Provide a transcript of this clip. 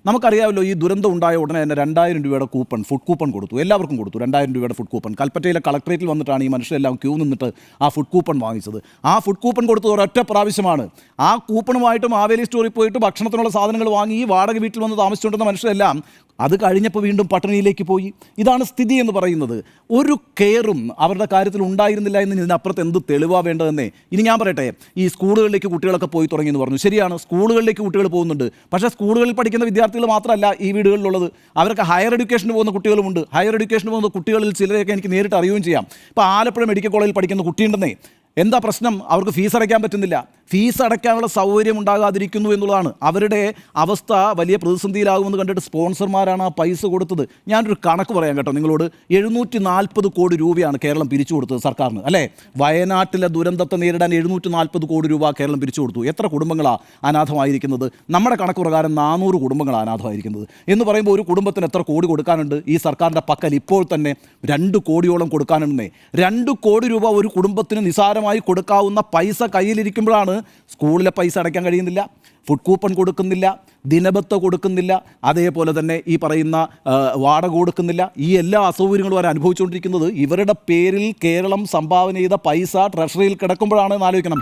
നമുക്കറിയാമല്ലോ ഈ ദുരന്തം ഉണ്ടായ ഉടനെ തന്നെ 2000 രൂപയുടെ കൂപ്പൺ, ഫുഡ് കൂപ്പൺ കൊടുത്തു, എല്ലാവർക്കും കൊടുത്തു 2000 രൂപയുടെ ഫുഡ് കൂപ്പൺ. കൽപ്പറ്റയിലെ കളക്ട്രേറ്റിൽ വന്നിട്ടാണ് ഈ മനുഷ്യരെല്ലാം ക്യൂ നിന്നിട്ട് ആ ഫുഡ് കൂപ്പൺ വാങ്ങിച്ചത്. ആ ഫുഡ് കൂപ്പൺ കൊടുത്തത് ഒരൊറ്റ പ്രാവശ്യമാണ്. ആ കൂപ്പണുമായിട്ട് മാവേലി സ്റ്റോറിൽ പോയിട്ട് ഭക്ഷണത്തിനുള്ള സാധനങ്ങൾ വാങ്ങി ഈ വാടക വീട്ടിൽ വന്ന് താമസിച്ചുകൊണ്ടിരുന്ന മനുഷ്യരെല്ലാം അത് കഴിഞ്ഞപ്പോൾ വീണ്ടും പട്ടിണിയിലേക്ക് പോയി. ഇതാണ് സ്ഥിതി എന്ന് പറയുന്നത്. ഒരു കെയറും അവരുടെ കാര്യത്തിൽ ഉണ്ടായിരുന്നില്ല എന്ന് ഇതിനപ്പുറത്ത് എന്ത് തെളിവാ വേണ്ടതെന്നേ. ഇനി ഞാൻ പറയട്ടെ, ഈ സ്കൂളുകളിലേക്ക് കുട്ടികളൊക്കെ പോയി തുടങ്ങിയെന്ന് പറഞ്ഞു. ശരിയാണ്, സ്കൂളുകളിലേക്ക് കുട്ടികൾ പോകുന്നുണ്ട്. പക്ഷേ സ്കൂളുകളിൽ പഠിക്കുന്ന വിദ്യാർത്ഥികൾ മാത്രമല്ല ഈ വീടുകളിലുള്ളത്. അവരൊക്കെ ഹയർ എഡ്യൂക്കേഷന് പോകുന്ന കുട്ടികളുമുണ്ട്. ഹയർ എഡ്യൂക്കേഷന് പോകുന്ന കുട്ടികളിൽ ചിലരെയൊക്കെ എനിക്ക് നേരിട്ട് അറിയുകയും ചെയ്യാം. ഇപ്പോൾ ആലപ്പുഴ മെഡിക്കൽ കോളേജിൽ പഠിക്കുന്ന കുട്ടിയുണ്ടെന്നേ. എന്താ പ്രശ്നം? അവർക്ക് ഫീസ് അടയ്ക്കാൻ പറ്റുന്നില്ല. ഫീസ് അടയ്ക്കാനുള്ള സൗകര്യം ഉണ്ടാകാതിരിക്കുന്നു എന്നുള്ളതാണ്. അവരുടെ അവസ്ഥ വലിയ പ്രതിസന്ധിയിലാകുമെന്ന് കണ്ടിട്ട് സ്പോൺസർമാരാണ് ആ പൈസ കൊടുത്തത്. ഞാനൊരു കണക്ക് പറയാം കേട്ടോ നിങ്ങളോട്. 740 കോടി രൂപയാണ് കേരളം പിരിച്ചു കൊടുത്തത് സർക്കാരിന്, അല്ലേ? വയനാട്ടിലെ ദുരന്തത്തെ നേരിടാൻ 740 കോടി രൂപ കേരളം പിരിച്ചു കൊടുത്തു. എത്ര കുടുംബങ്ങളാണ് അനാഥമായിരിക്കുന്നത്? നമ്മുടെ കണക്ക് പ്രകാരം 400 കുടുംബങ്ങളാണ് അനാഥമായിരിക്കുന്നത്. എന്ന് പറയുമ്പോൾ ഒരു കുടുംബത്തിന് എത്ര കോടി കൊടുക്കാനുണ്ട്? ഈ സർക്കാരിൻ്റെ പക്കൽ ഇപ്പോൾ തന്നെ 2 കോടിയോളം കൊടുക്കാനുണ്ടെന്നേ. 2 കോടി രൂപ ഒരു കുടുംബത്തിന് നിസാരമായി കൊടുക്കാവുന്ന പൈസ കയ്യിലിരിക്കുമ്പോഴാണ് സ്കൂളിലെ പൈസ അടയ്ക്കാൻ കഴിയുന്നില്ല, ഫുഡ് കൂപ്പൺ കൊടുക്കുന്നില്ല, ദിനബത്ത കൊടുക്കുന്നില്ല, അതേപോലെ തന്നെ ഈ പറയുന്ന വാടക കൊടുക്കുന്നില്ല. ഈ എല്ലാ അസൗകര്യങ്ങളും അവർ അനുഭവിച്ചുകൊണ്ടിരിക്കുന്നത് ഇവരുടെ പേരിൽ കേരളം സംഭാവന ചെയ്ത പൈസ ട്രഷറിയിൽ കിടക്കുമ്പോഴാണ് ആലോചിക്കണം.